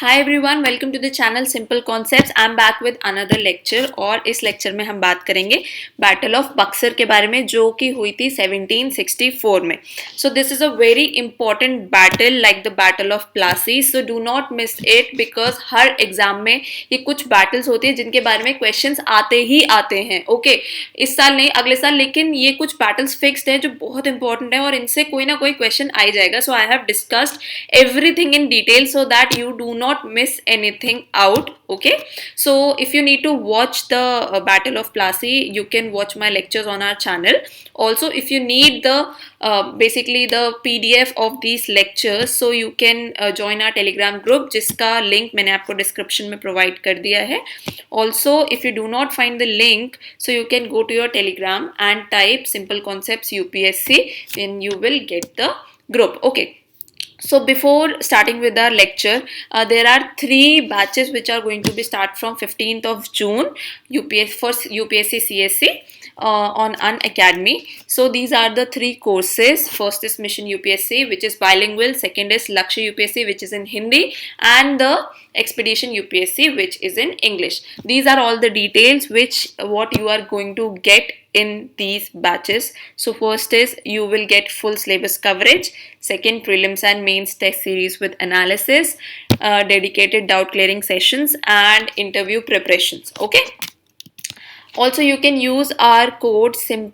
Hi everyone, welcome to the channel simple concepts. I am back with another lecture और इस lecture में हम बात करेंगे बैटल ऑफ बक्सर के बारे में, जो कि हुई थी 1764 में। So this is a very important battle like the battle of Plassey. So do not miss it because her exam में ये कुछ बैटल्स होती है जिनके बारे में क्वेश्चंस आते ही आते हैं। ओके, इस साल नहीं, अगले साल, लेकिन ये कुछ बैटल्स फिक्स्ड है जो बहुत इंपॉर्टेंट है और इनसे कोई ना कोई क्वेश्चन आ ही जाएगा। So I have discussed everything in detail so that you do not miss anything out. Okay, so if you need to watch the battle of Plassey, you can watch my lectures on our channel. Also, if you need the basically the PDF of these lectures, so you can join our telegram group जिसका link मैंने आपको description में provide कर दिया है. Also, if you do not find the link, so you can go to your telegram and type simple concepts UPSC, then you will get the group. Okay, so before starting with our lecture, there are three batches which are going to be start from 15th of June for UPSC CSC on An Academy. So these are the three courses. First is Mission UPSC, which is bilingual. Second is Lakshya UPSC, which is in Hindi, and the Expedition UPSC, which is in English. These are all the details what you are going to get in these batches. So first is you will get full syllabus coverage. Second, prelims and mains test series with analysis, dedicated doubt clearing sessions, and interview preparations. Okay, also you can use our code SIMPLEYT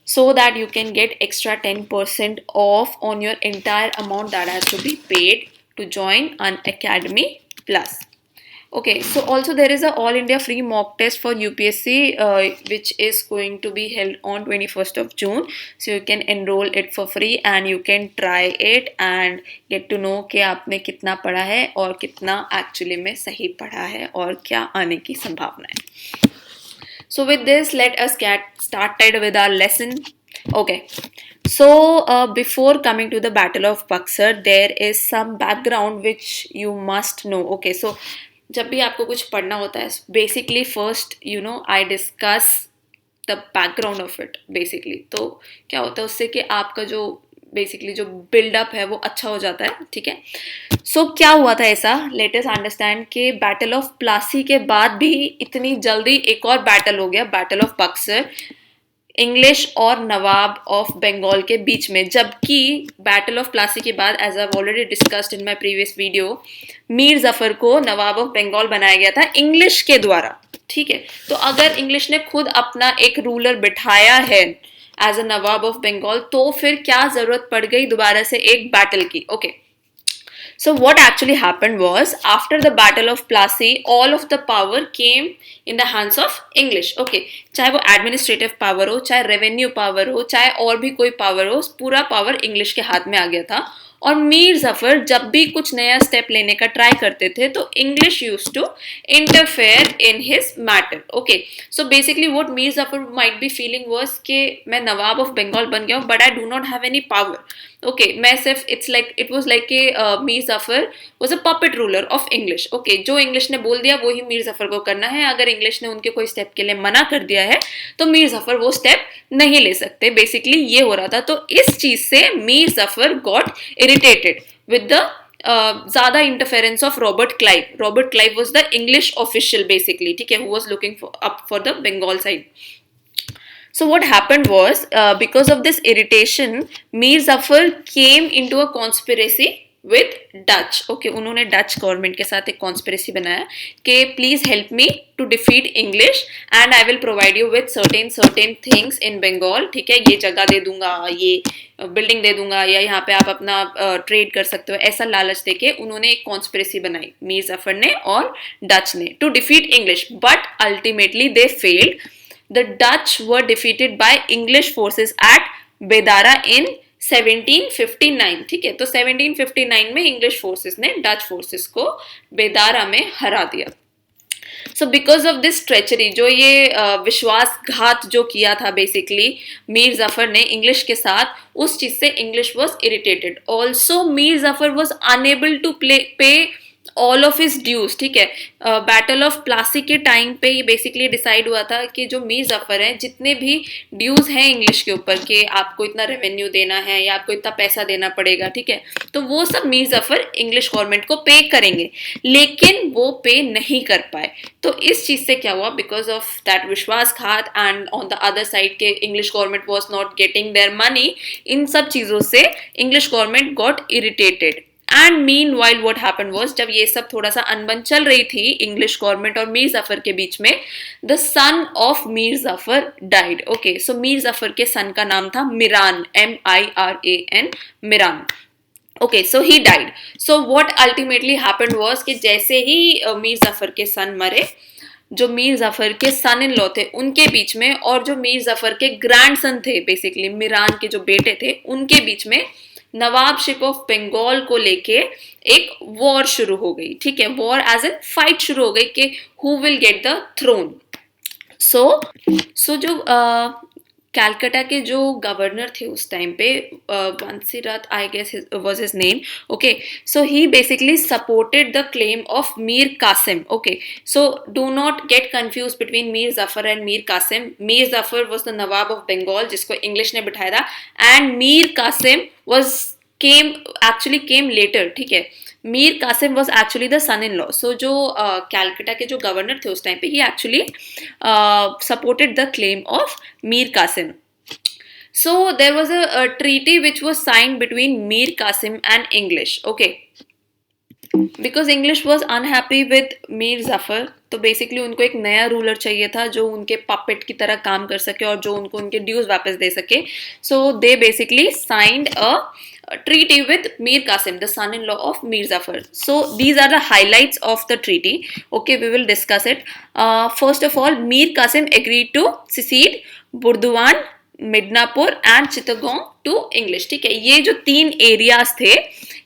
so that you can get extra 10% off on your entire amount that has to be paid to join an Academy Plus. Okay, so also there is a all India free mock test for UPSC which is going to be held on 21st of June. So you can enroll it for free and you can try it and get to know कि आपने कितना पढ़ा है और कितना actually में सही पढ़ा है और क्या आने की संभावना है. So with this, let us get started with our lesson. Okay, so before coming to the Battle of Buxar, there is some background which you must know. Okay, so जब भी आपको कुछ पढ़ना होता है, basically first I discuss the background of it basically. तो क्या होता है उससे कि आपका जो बेसिकली जो बिल्डअप है वो अच्छा हो जाता है. ठीक है, सो क्या हुआ था ऐसा, लेट अस अंडरस्टैंड कि बैटल ऑफ प्लासी के बाद भी इतनी जल्दी एक और बैटल हो गया, बैटल ऑफ बक्सर, इंग्लिश और नवाब ऑफ बंगाल के बीच में. जबकि बैटल ऑफ प्लासी के बाद, as I already discussed in my previous video, Mir Jafar को नवाब ऑफ बंगाल बनाया गया था इंग्लिश के द्वारा. ठीक है, तो अगर इंग्लिश ने खुद अपना एक रूलर बिठाया है as a nawab of Bengal, तो फिर क्या जरूरत पड़ गई दोबारा से एक बैटल की. Okay, so what actually happened was, after the battle of Plassey, all of the power came in the hands of English. Okay, चाहे वो administrative power हो, चाहे revenue power हो, चाहे और भी कोई power हो, पूरा power English के हाथ में आ गया था. और मीर जफर जब भी कुछ नया स्टेप लेने का ट्राई करते थे तो English use to interfere in his matter. Okay, so basically what Mir Jafar might be feeling was कि मैं नवाब ऑफ बंगाल बन गया हूँ but I do not have any power. Okay, मैं सिर्फ इट वाज लाइक कि Mir Zafar was a puppet ruler of English. Okay, जो English ने बोल दिया वो ही मीर जफर को करना है. अगर इंग्लिश ने उनके कोई स्टेप के लिए मना कर दिया है तो मीर जफर वो स्टेप नहीं ले सकते. बेसिकली ये हो रहा था. तो इस चीज से Mir Zafar got irritated with the ज़्यादा interference of Robert Clive. Robert Clive was the English official basically, ठीक है, who was looking for the Bengal side. So what happened was, because of this irritation, Mir Zafar came into a conspiracy with Dutch. Okay, उन्होंने Dutch government के साथ एक conspiracy बनाया कि please help me to defeat English and I will provide you with certain things in Bengal. ठीक है, ये जगह दे दूंगा, ये बिल्डिंग दे दूंगा, या यहाँ पे आप अपना ट्रेड कर सकते हो, ऐसा लालच देके उन्होंने एक कॉन्स्पिरेसी बनाई मीर जफर ने और डच ने to defeat English. But ultimately they failed. The Dutch were defeated by English forces at Bedara in 1759. ठीक है, तो 1759 में इंग्लिश फोर्सेस ने डच फोर्सेस को बेदारा में हरा दिया. So because of this treachery, जो ये विश्वासघात जो किया था बेसिकली मीर जफर ने इंग्लिश के साथ, उस चीज से English was irritated. Also Mir Jafar was unable to pay all of his dues, ठीक है। बैटल ऑफ प्लासी के टाइम पे ये बेसिकली डिसाइड हुआ था कि जो मीर जफर है, जितने भी ड्यूज हैं इंग्लिश के ऊपर कि आपको इतना रेवेन्यू देना है या आपको इतना पैसा देना पड़ेगा, ठीक है, तो वो सब मीर जफर इंग्लिश गवर्नमेंट को पे करेंगे, लेकिन वो पे नहीं कर पाए। तो इस चीज से क्या हुआ, बिकॉज ऑफ दैट विश्वासघात and on the other side के English government was not getting their money, इन सब चीजों से English government got irritated. And meanwhile what happen was, जब ये सब थोड़ा सा अनबन चल रही थी इंग्लिश गवर्नमेंट और मीर जफर के बीच में, the son of Mir Zafar died. Okay, so Mir Zafar के सन का नाम था Miran, MIRAN, Miran. Okay, so he died. So what ultimately happened was कि जैसे ही मीर जफर के सन मरे, जो मीर जफर के सन इन लॉ थे उनके बीच में और जो मीर जफर के ग्रैंडसन थे, बेसिकली मिरान के जो बेटे थे, उनके बीच में नवाबशिप ऑफ बंगाल को लेके एक वॉर शुरू हो गई, ठीक है। वॉर एज ए फाइट शुरू हो गई कि who will get the throne. So जो कैलकाटा के जो गवर्नर थे उस टाइम पे, Vansittart I guess was his name, okay, so he basically supported the claim of Mir Kasim. Okay, so do not get confuse between Mir Zafar and Mir Kasim. Mir Zafar was the Nawab of Bengal जिसको English ने बिठाया था, and Mir Kasim was came later, ठीक है। Mir Kasim was actually the son in law. So जो Calcutta के जो governor थे उस टाइम पे, he actually supported the claim of Mir Kasim. So there was a treaty which was signed between Mir Qasim and English, okay, because English was unhappy with Mir Zafar. तो basically उनको एक नया रूलर चाहिए था जो उनके पपेट की तरह काम कर सके और जो उनको उनके ड्यूज वापस दे सके। So they basically signed a treaty with Mir Qasim, the son-in-law of Mir Zafar. So these are the highlights of the treaty. Okay, we will discuss it. First of all, Mir Qasim agreed to secede Burdwan, Midnapore and Chittagong to English, ठीक है। ये जो 3 areas थे,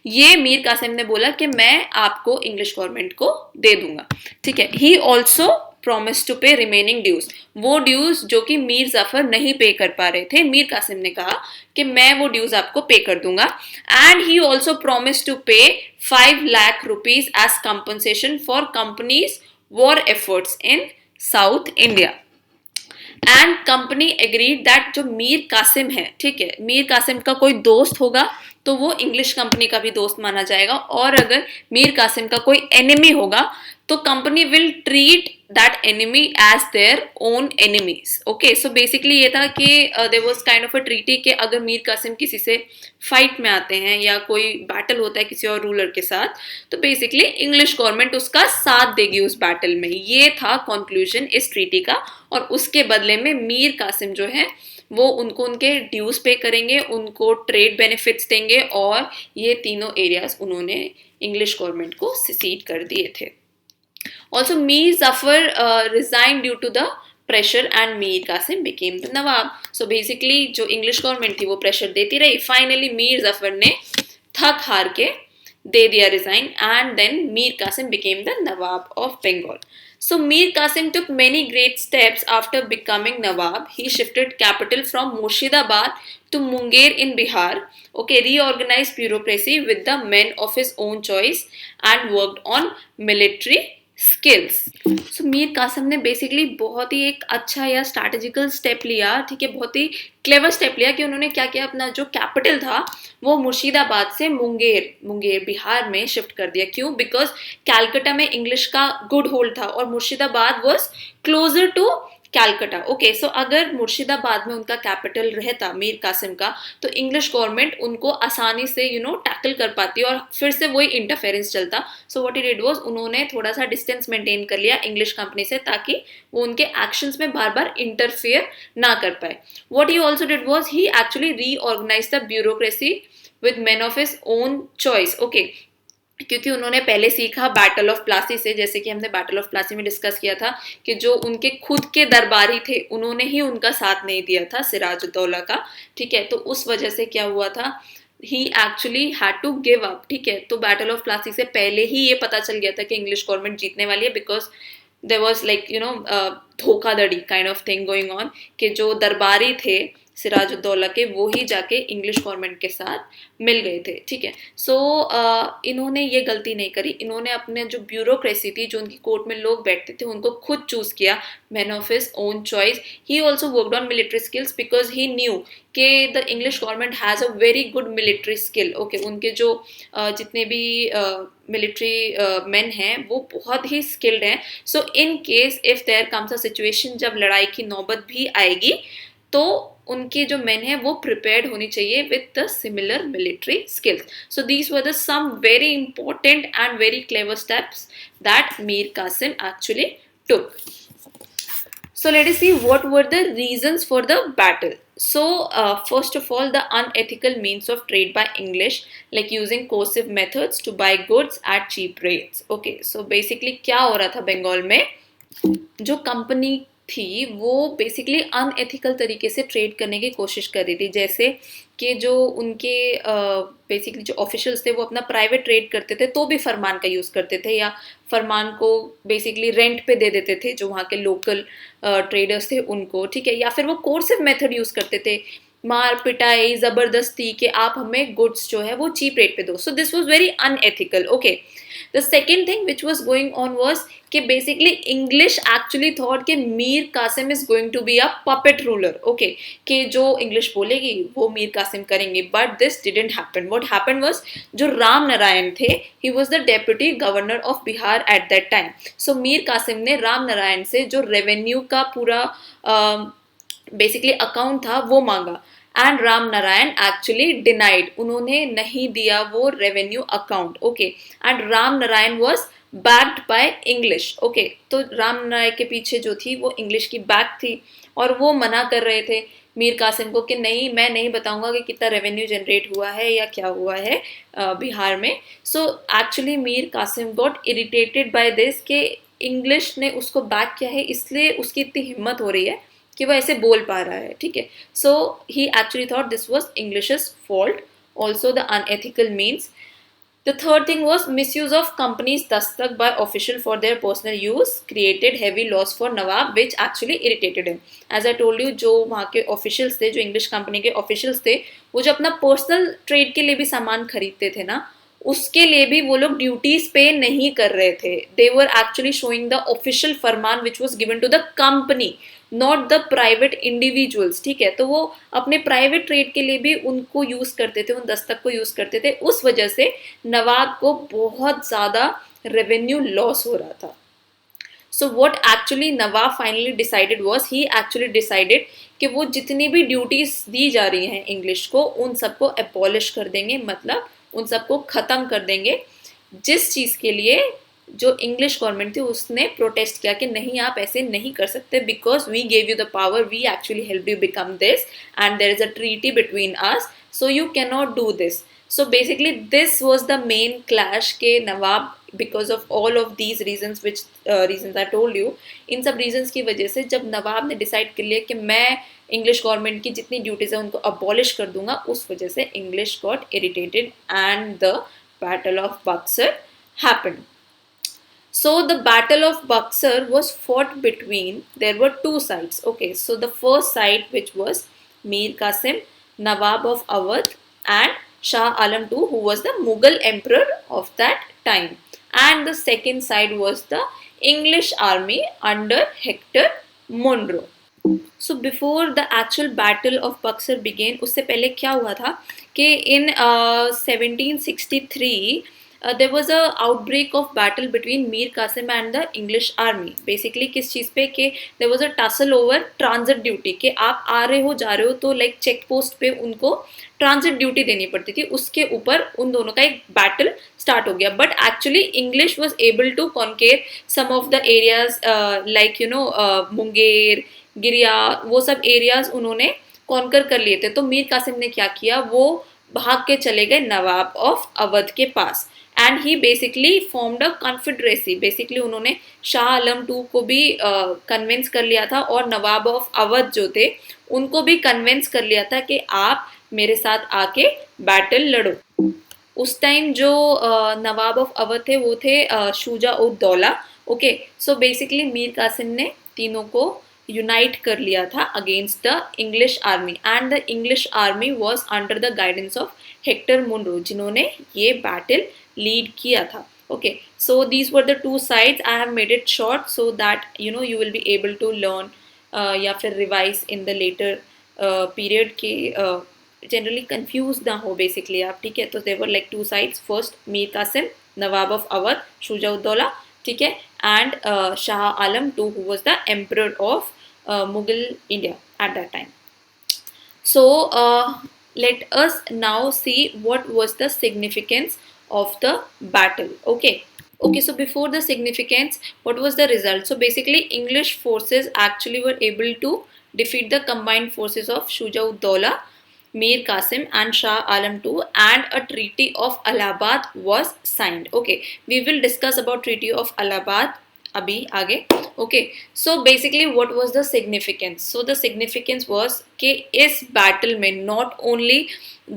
ये मीर कासिम ने बोला कि मैं आपको इंग्लिश गवर्नमेंट को दे दूंगा, ठीक है। ही ऑल्सो प्रॉमिस टू पे रिमेनिंग ड्यूज, वो ड्यूज जो कि मीर जफर नहीं पे कर पा रहे थे, मीर कासिम ने कहा कि मैं वो ड्यूज आपको पे कर दूंगा। And he also promise to pay 5 lakh rupees as compensation for company's war efforts in South India. And company agreed that जो मीर कासिम है, ठीक है, मीर कासिम का कोई दोस्त होगा तो वो इंग्लिश कंपनी का भी दोस्त माना जाएगा, और अगर मीर कासिम का कोई एनिमी होगा तो company will treat that enemy as their own enemies. Okay, so basically ये था कि there was kind of a treaty कि अगर मीर कासिम किसी से फाइट में आते हैं या कोई बैटल होता है किसी और रूलर के साथ, तो बेसिकली इंग्लिश गवर्नमेंट उसका साथ देगी उस बैटल में। ये था कंक्लूजन इस ट्रीटी का, और उसके बदले में मीर कासिम जो है वो उनको उनके ड्यूज पे करेंगे, उनको ट्रेड बेनिफिट्स देंगे, और ये तीनों एरियाज उन्होंने इंग्लिश गवर्नमेंट को सीड कर दिए थे। Also, Mir Zafar resigned due to the pressure and Mir Qasim became the Nawab. So basically जो English government थी वो pressure देती रही, finally Mir Zafar ने थक हार के दे दिया resign, and then Mir Qasim became the Nawab of Bengal. So Mir Qasim took many great steps after becoming Nawab. He shifted capital from Murshidabad to Munger in Bihar. Okay, reorganized bureaucracy with the men of his own choice and worked on military skills. So Mir Qasim ने basically बहुत ही एक अच्छा या strategical step लिया, ठीक है, बहुत ही clever step लिया कि उन्होंने क्या किया, अपना जो कैपिटल था वो मुर्शिदाबाद से मुंगेर बिहार में शिफ्ट कर दिया। क्यों? बिकॉज कैलकाटा में इंग्लिश का गुड होल्ड था और Murshidabad was closer to Calcutta. Okay, so अगर मुर्शिदाबाद में उनका कैपिटल रहता मीर कासिम का, तो इंग्लिश गवर्नमेंट उनको आसानी से टैकल कर पाती और फिर से वही इंटरफेरेंस चलता। So what he did was, उन्होंने थोड़ा सा डिस्टेंस मेंटेन कर लिया इंग्लिश कंपनी से, ताकि वो उनके एक्शंस में बार बार इंटरफेयर ना कर पाए। What he also did was, he actually reorganise the bureaucracy with men of his own choice. Okay, क्योंकि उन्होंने पहले सीखा बैटल ऑफ प्लासी से, जैसे कि हमने बैटल ऑफ प्लासी में डिस्कस किया था कि जो उनके खुद के दरबारी थे उन्होंने ही उनका साथ नहीं दिया था सिराजुद्दौला का, ठीक है। तो उस वजह से क्या हुआ था, he actually had to give up, ठीक है। तो बैटल ऑफ प्लासी से पहले ही ये पता चल गया था कि इंग्लिश गवर्नमेंट जीतने वाली है, बिकॉज देयर वाज लाइक धोखाधड़ी kind of thing going on, कि जो दरबारी थे सिराजुद्दौला के, वो ही जाके इंग्लिश गवर्नमेंट के साथ मिल गए थे, ठीक है। सो इन्होंने ये गलती नहीं करी, इन्होंने अपने जो ब्यूरोक्रेसी थी, जो उनकी कोर्ट में लोग बैठते थे, उनको खुद चूज किया, man of his own choice. He also worked on military skills because he knew कि the English government has a very good military skill. Okay, उनके जो जितने भी मिलिट्री मैन हैं वो बहुत ही स्किल्ड हैं। So in case if there comes a situation, जब लड़ाई की नौबत भी आएगी, तो उनके जो मेन है वो प्रिपेयर्ड होनी चाहिए with the similar military skills. So these were the some very important and very clever steps that Mir Qasim actually took. So let us see what were the reasons for the battle. So first of all, the unethical means of trade by English, like using coercive methods to buy goods at cheap rates. Okay, so basically क्या हो रहा था बंगाल में, जो company थी वो basically unethical तरीके से ट्रेड करने की कोशिश कर रही थी। जैसे कि जो उनके बेसिकली जो ऑफिशियल्स थे वो अपना प्राइवेट ट्रेड करते थे तो भी फरमान का यूज़ करते थे, या फरमान को बेसिकली रेंट पे दे देते थे जो वहाँ के लोकल ट्रेडर्स थे उनको, ठीक है। या फिर वो कोर्सिव मेथड यूज़ करते थे, मार पिटाई ज़बरदस्ती, कि आप हमें गुड्स जो है वो चीप रेट पे दो। So this was very unethical. Okay, the second thing which was going on was कि बेसिकली इंग्लिश एक्चुअली थॉट कि Mir Qasim is going to be a puppet ruler. Okay, कि जो इंग्लिश बोलेगी वो मीर कासिम करेंगे, but this didn't happen. What happened was, जो राम नारायण थे, he was the deputy governor of Bihar at that time. So Mir Qasim ने राम नारायण से जो रेवेन्यू का पूरा बेसिकली अकाउंट था वो मांगा, and Ram Narayan actually denied, उन्होंने नहीं दिया वो revenue account. Okay, and Ram Narayan was backed by English. Okay, तो राम नारायण के पीछे जो थी वो इंग्लिश की बैक थी, और वो मना कर रहे थे मीर कासिम को कि नहीं, मैं नहीं बताऊंगा कि कितना रेवेन्यू जनरेट हुआ है या क्या हुआ है बिहार में। So actually Mir Qasim got irritated by this कि इंग्लिश ने उसको बैक किया है, इसलिए उसकी इतनी हिम्मत हो रही है कि वो ऐसे बोल पा रहा है, ठीक है। So he actually thought this was English's fault, also the unethical means. The third thing was misuse of companies dastak by official for their personal use created heavy loss for Nawab, which actually irritated him. As I told you, जो वहाँ के officials थे, जो English company के officials थे, वो जो अपना personal trade के लिए भी सामान खरीदते थे ना, उसके लिए भी वो लोग ड्यूटीज पे नहीं कर रहे थे। They were actually showing the official फरमान which was given to the company, not the private individuals, ठीक है। तो वो अपने प्राइवेट ट्रेड के लिए भी उनको यूज करते थे, उन दस्तक को यूज करते थे। उस वजह से नवाब को बहुत ज्यादा रेवेन्यू लॉस हो रहा था। So what actually Nawab finally decided was, he actually decided कि वो जितनी भी ड्यूटीज दी जा रही हैं इंग्लिश को, उन सबको एबॉलिश कर देंगे, मतलब उन सबको ख़त्म कर देंगे। जिस चीज़ के लिए जो इंग्लिश गवर्नमेंट थी उसने प्रोटेस्ट किया कि नहीं, आप ऐसे नहीं कर सकते, because we gave you the power, we actually help you become this, and there is a treaty between us, so you can not do this. So basically this was the main clash के nawab, because of all of these reasons which reasons I told you, इन सब reasons की वजह से जब नवाब ने decide कर लिया कि मैं इंग्लिश गवर्नमेंट की जितनी ड्यूटीज है उनको अबॉलिश कर दूंगा, उस वजह से English got irritated and the battle of Buxar happened. So the battle of Buxar was fought between, there were two sides. Okay, so the first side, which was Mir Qasim, Nawab of Awadh, and Shah Alam II, who was the Mughal emperor of that time. And the second side was the English army under Hector Munro. So before the actual battle of Buxar began, उससे पहले क्या हुआ था कि in 1763 there was a outbreak of battle between Mir Qasim and the English army. Basically किस चीज़ पे कि there was a tussle over transit duty, कि आप आ रहे हो जा रहे हो तो like चेक पोस्ट पे उनको ट्रांजिट ड्यूटी देनी पड़ती थी, उसके ऊपर उन दोनों का एक बैटल स्टार्ट हो गया. But actually English was able to conquer some of the areas like you know Munger, Giria, वो सब एरियाज उन्होंने कॉन्कर कर लिए थे. तो मीर कासिम ने क्या किया, वो भाग के चले गए नवाब ऑफ अवध के पास, and he basically formed a confederacy. Basically उन्होंने शाह आलम II को भी कन्विंस कर लिया था, और नवाब ऑफ अवध जो थे उनको भी कन्विंस कर लिया था कि आप मेरे साथ आके बैटल लड़ो. उस टाइम जो नवाब ऑफ अवध थे वो थे Shuja ud Daula. Okay, so basically Mir Qasim ने तीनों को यूनाइट कर लिया था against the English army, and the English army was under the guidance of Hector Munro, जिन्होंने ये बैटल लीड किया था. Okay, so these were the two sides. I have made it short so that you will be able to learn या फिर revise in the later period के generally confused ना हो basically आप. ठीक है, तो there were like two sides. First Mir Qasim, Nawab of Awadh, Shuja ud-Daula, ठीक है, and Shah Alam II, who was the emperor of Mughal India at that time. So let us now see what was the significance of the battle. Okay, so before the significance, what was the result? So basically English forces actually were able to defeat the combined forces of Shuja ud Daula, Mir Qasim and Shah Alam II, and a treaty of Allahabad was signed. Okay, we will discuss about treaty of Allahabad अभी आगे. Okay, so basically what was the significance? So the significance was कि इस battle में not only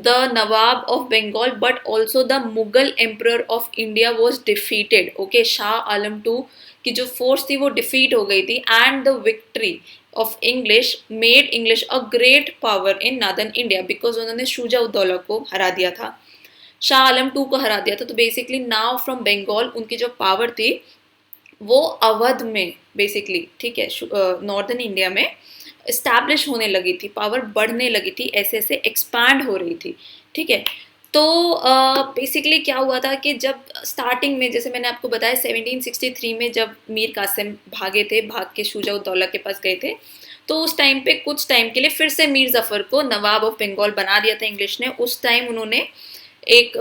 the Nawab of Bengal but also the Mughal Emperor of India was defeated. Okay, Shah Alam II की जो force थी वो defeat हो गई थी, and the victory of English made English a great power in northern India because उन्होंने शुजा उद्दौला को हरा दिया था, शाह आलम II को हरा दिया था. तो बेसिकली नाउ फ्रॉम बंगाल उनकी जो पावर थी वो अवध में बेसिकली, ठीक है, नॉर्दर्न इंडिया में इस्टेब्लिश होने लगी थी, पावर बढ़ने लगी थी, ऐसे ऐसे एक्सपैंड हो रही थी. ठीक है, तो बेसिकली क्या हुआ था कि जब स्टार्टिंग में, जैसे मैंने आपको बताया 1763 में जब मीर कासिम भागे थे, भाग के शुजा उद दौला के पास गए थे, तो उस टाइम पे कुछ टाइम के लिए फिर से मीर जफर को नवाब ऑफ बंगाल बना दिया था इंग्लिश ने. उस टाइम उन्होंने एक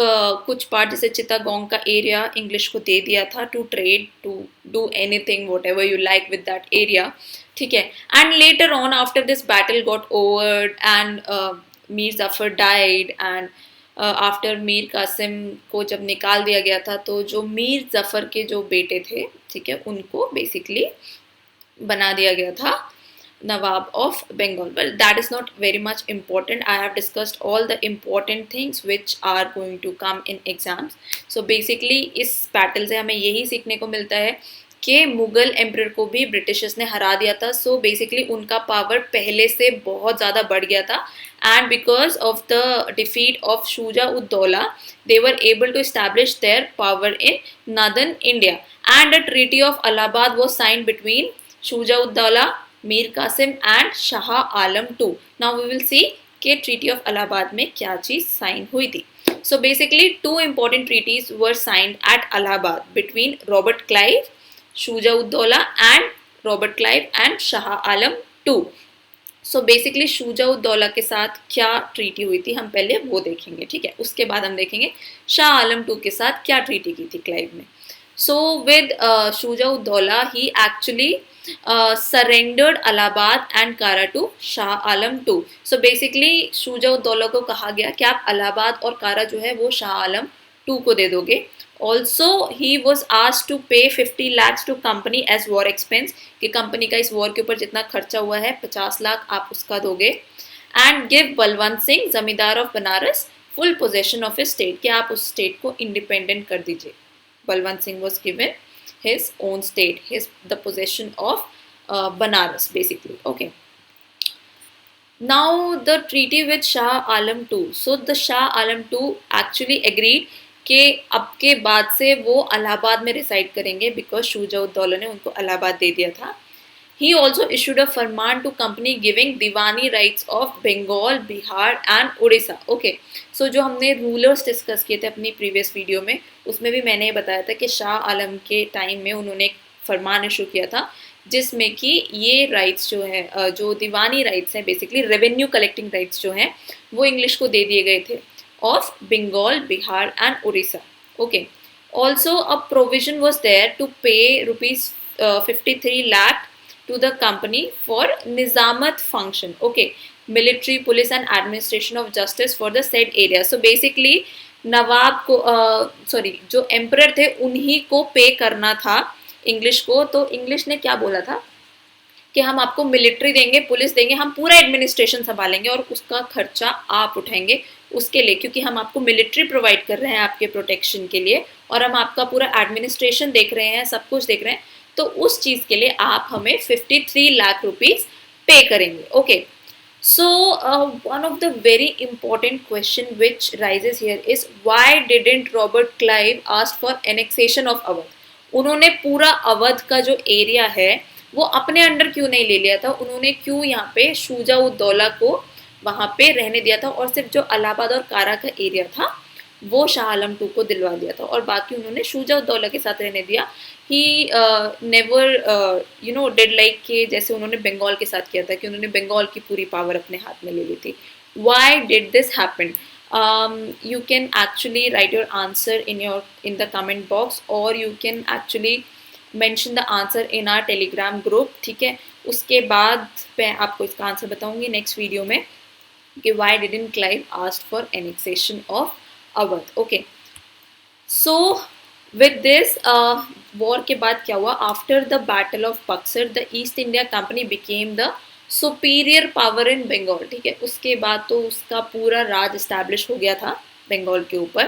कुछ पार्ट जैसे चित्तागोंग का एरिया इंग्लिश को दे दिया था to trade, to do anything whatever you like with that area. ठीक है, and later on after this battle got over and Mir Zafar died, and after Mir Qasim को जब निकाल दिया गया था तो जो मीर जफर के जो बेटे थे, ठीक है, उनको बेसिकली बना दिया गया था Nawab of Bengal. Well, that is not very much important. I have discussed all the important things which are going to come in exams. So basically इस battle से हमें यही सीखने को मिलता है कि मुगल एम्परर को भी ब्रिटिशर्स ने हरा दिया था. सो बेसिकली उनका पावर पहले से बहुत ज़्यादा बढ़ गया था, and because of the defeat of Shuja ud Daula they were able to establish their power in northern India, and a treaty of Allahabad was signed between Shuja ud Daula, Mir Qasim and Shah Alam II. Now we will see कि treaty of Allahabad में क्या चीज़ sign हुई थी. So basically two important treaties were signed at Allahabad between Robert Clive, Shuja ud Daula and Robert Clive and Shah Alam II. So basically Shuja ud Daula के साथ क्या treaty हुई थी हम पहले वो देखेंगे. ठीक है, उसके बाद हम देखेंगे शाह आलम II के साथ क्या ट्रीटी की थी क्लाइव ने. So with Shuja ud Daula he actually surrendered Allahabad and Kara to Shah Alam II. So basically Shuja ud Daula को कहा गया कि आप अलाहाबाद और कारा जो है वो शाह आलम II को दे दोगे. Also he was asked to pay 50 lakhs to company as war expense, कि कंपनी का इस वॉर के ऊपर जितना खर्चा हुआ है 50 लाख आप उसका दोगे. And give बलवंत सिंह जमींदार of Banaras full possession of his state, कि आप उस स्टेट को इंडिपेंडेंट कर दीजिए. Balwant Singh was given his own state, the possession of Banaras basically. Okay, now the treaty with Shah Alam II. So the Shah Alam II actually agreed कि अब के बाद से वो अलाहाबाद में रिसाइड करेंगे बिकॉज शुजा उद दौला ने उनको अलाहाबाद दे दिया था. He also issued a Farman to company giving Deewani rights of Bengal, Bihar and Orissa. Okay, so जो हमने रूलर्स डिस्कस किए थे अपनी प्रीवियस वीडियो में, उसमें भी मैंने बताया था कि शाह आलम के टाइम में उन्होंने एक फरमान इशू किया था जिसमें कि ये राइट्स जो है, जो दीवानी राइट्स हैं, बेसिकली रेवेन्यू कलेक्टिंग राइट्स जो हैं, वो इंग्लिश को दे दिए गए थे of Bengal, Bihar and Orissa. Okay, also a provision was there to pay ₹53 lakh to the company for Nizamat function. Okay, military, police and administration of justice for the said area. So basically नवाब को जो एम्परर थे उन्हीं को पे करना था इंग्लिश को. तो इंग्लिश ने क्या बोला था कि हम आपको मिलिट्री देंगे, पुलिस देंगे, हम पूरा एडमिनिस्ट्रेशन संभालेंगे और उसका खर्चा आप उठाएंगे उसके लिए, क्योंकि हम आपको मिलिट्री प्रोवाइड कर रहे हैं आपके प्रोटेक्शन के लिए और हम आपका पूरा एडमिनिस्ट्रेशन देख रहे हैं, सब कुछ देख रहे हैं. तो उस चीज के लिए आप हमें 53 लाख रुपीज पे करेंगे. Okay. So, one of the very important question which rises here is why didn't Robert Clive ask for annexation of Awadh? उन्होंने पूरा अवध का जो एरिया है वो अपने अंडर क्यों नहीं ले लिया था? उन्होंने क्यों यहाँ पे शुजा उद दौला को वहाँ पे रहने दिया था और सिर्फ जो इलाहाबाद और कारा का एरिया था वो शाह आलम टू को दिलवा दिया था और बाकी उन्होंने शुजा उद दौला के साथ रहने दिया. ही नेवर डिड लाइक के जैसे उन्होंने बंगाल के साथ किया था कि उन्होंने बंगाल की पूरी पावर अपने हाथ में ले ली थी. Why did this happen? You can actually write your answer in the comment box or you can actually mention the answer in our telegram group. ठीक है, उसके बाद मैं आपको इसका आंसर बताऊंगी नेक्स्ट वीडियो में कि why didn't Clive ask for annexation of Awadh. Okay. So with this war के बाद क्या हुआ? After the battle of Buxar, the East India Company became the superior power in Bengal. ठीक है, उसके बाद तो उसका पूरा राज एस्टैब्लिश हो गया था बंगाल के ऊपर.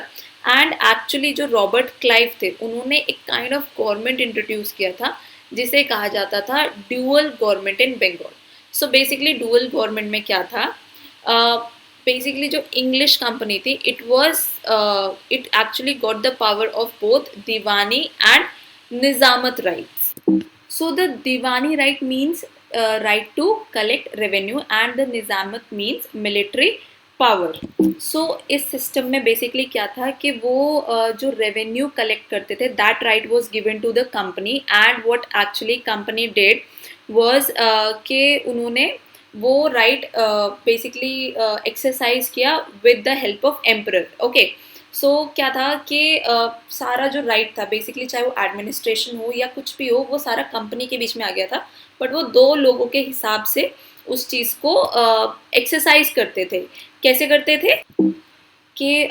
एंड एक्चुअली जो रॉबर्ट क्लाइव थे उन्होंने एक काइंड ऑफ गवर्नमेंट इंट्रोड्यूस किया था जिसे कहा जाता था dual government in Bengal. So basically dual government में क्या था? बेसिकली जो इंग्लिश कंपनी थी it actually got the power of both diwani and nizamat rights. So the diwani right means right to collect revenue and the nizamat means military power. So इस system में basically क्या था कि वो जो रेवेन्यू कलेक्ट करते थे that right was given to the company and what actually company did was कि उन्होंने वो राइट बेसिकली एक्सरसाइज किया with the help of emperor. Okay. So क्या था कि सारा जो राइट था बेसिकली चाहे वो एडमिनिस्ट्रेशन हो या कुछ भी हो वो सारा कंपनी के बीच में आ गया था. बट वो दो लोगों के हिसाब से उस चीज़ को एक्सरसाइज करते थे. कैसे करते थे? कि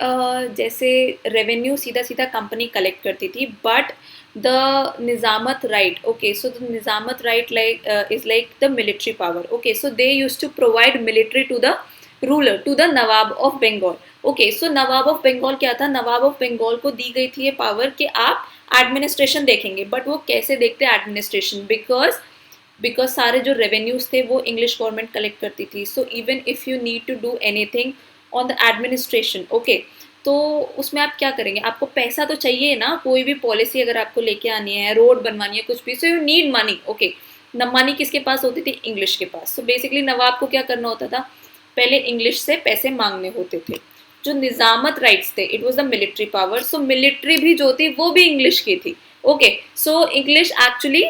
जैसे रेवेन्यू सीधा सीधा कंपनी कलेक्ट करती थी but the nizamat right. Okay. So the nizamat right is like the military power. Okay. So they use to provide military to the ruler, to the Nawab of Bengal. Okay. So nawab of Bengal क्या था? नवाब of Bengal को दी गई थी ये power कि आप administration देखेंगे. But वो कैसे देखते हैं एडमिनिस्ट्रेशन? बिकॉज सारे जो रेवेन्यूज थे वो इंग्लिश गवर्नमेंट कलेक्ट करती थी. So even if you need to do anything on the administration, okay, तो उसमें आप क्या करेंगे? आपको पैसा तो चाहिए ना. कोई भी पॉलिसी अगर आपको लेके आनी है, रोड बनवानी है, कुछ भी, so you need money. Okay. Money किसके पास होती थी? इंग्लिश के पास. सो बेसिकली नवाब को क्या करना होता था? पहले इंग्लिश से पैसे मांगने होते थे. जो निजामत राइट्स थे it was the military power. So military भी जो थी वो भी इंग्लिश की थी. Okay. So English actually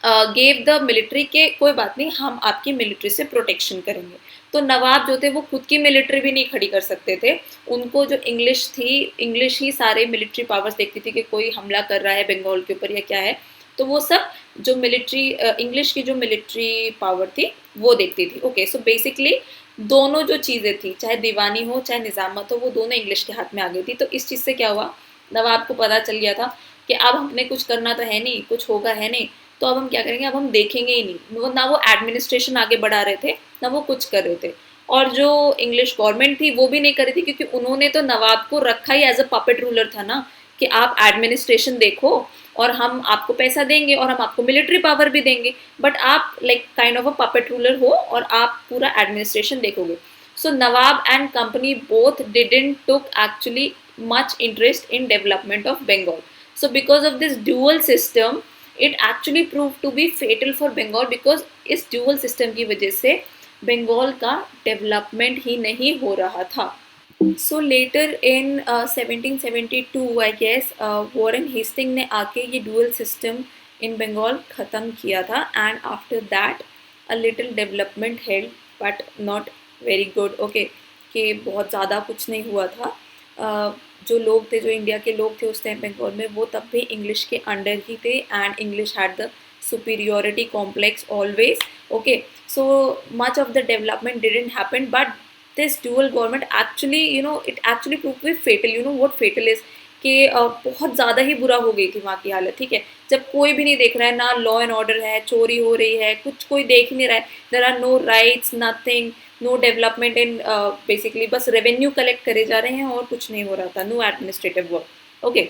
gave the military के कोई बात नहीं, हम आपकी मिलिट्री से प्रोटेक्शन करेंगे. तो नवाब जो थे वो खुद की मिलिट्री भी नहीं खड़ी कर सकते थे. उनको जो इंग्लिश थी, इंग्लिश ही सारे मिलिट्री पावर्स देखती थी कि कोई हमला कर रहा है बंगाल के ऊपर या क्या है. तो वो सब जो मिलिट्री इंग्लिश की जो मिलिट्री पावर थी वो देखती थी. ओके. सो बेसिकली दोनों जो चीज़ें थी, चाहे दीवानी हो चाहे निजामत हो, वो दोनों इंग्लिश के हाथ में आ गई थी. तो इस चीज़ से क्या हुआ? नवाब को पता चल गया था कि अब हमने कुछ करना तो है नहीं, कुछ होगा है नहीं, तो अब हम क्या करेंगे? अब हम देखेंगे ही नहीं. ना वो एडमिनिस्ट्रेशन आगे बढ़ा रहे थे ना वो कुछ कर रहे थे. और जो इंग्लिश गवर्नमेंट थी वो भी नहीं कर रही थी क्योंकि उन्होंने तो नवाब को रखा ही एज अ पपेट रूलर था ना कि आप एडमिनिस्ट्रेशन देखो और हम आपको पैसा देंगे और हम आपको मिलिट्री पावर भी देंगे. बट आप like kind of a puppet ruler हो और आप पूरा एडमिनिस्ट्रेशन देखोगे. सो nawab and company both didn't took actually much interest in development of Bengal. So because of this dual system, it actually proved to be fatal for Bengal because इस dual system की वजह से बंगाल का डेवलपमेंट ही नहीं हो रहा था. So later in 1772 I guess Warren Hasting ने आके ये dual system in Bengal ख़त्म किया था and after that a little development held but not very good. Okay, कि बहुत ज़्यादा कुछ नहीं हुआ था. जो लोग थे, जो इंडिया के लोग थे उस टाइम बंगाल में, वो तब भी इंग्लिश के अंडर ही थे and English had the superiority complex always. Okay. So much of the development didn't happen but this dual government actually it actually prove to be fatal. What fatal is कि बहुत ज़्यादा ही बुरा हो गई थी वहाँ की हालत. ठीक है, जब कोई भी नहीं देख रहा है, ना लॉ एंड ऑर्डर है, चोरी हो रही है, कुछ कोई देख नहीं रहा है, there are no rights, nothing, no development in basically बस रेवेन्यू कलेक्ट करे जा रहे हैं और कुछ नहीं हो रहा था. No administrative work. Okay.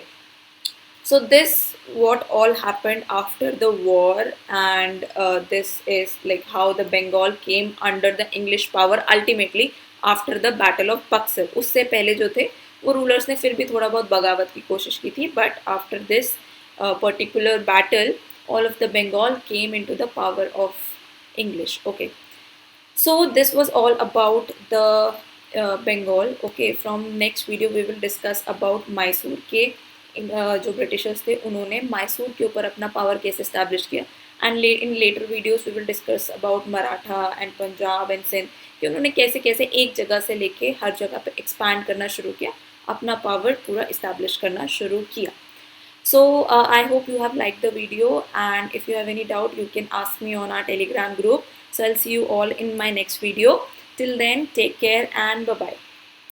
So this what all happened after the war, and this is like how the Bengal came under the English power ultimately after the Battle of Buxar. उससे पहले जो थे वो रूलर्स ने फिर भी थोड़ा बहुत बगावत की कोशिश की थी, but after this particular battle, all of the Bengal came into the power of English. Okay, so this was all about the Bengal. Okay, from next video we will discuss about Mysore के जो Britishers थे उन्होंने मैसूर के ऊपर अपना power कैसे establish किया, and in later videos we will discuss about Maratha and Punjab and Sindh कि उन्होंने कैसे कैसे एक जगह से लेके हर जगह पे एक्सपैंड करना शुरू किया, अपना पावर पूरा इस्टेब्लिश करना शुरू किया. So I hope you have liked the video, and if you have any doubt you can ask me on our Telegram group. So I'll see you all in my next video. Till then, take care and bye bye.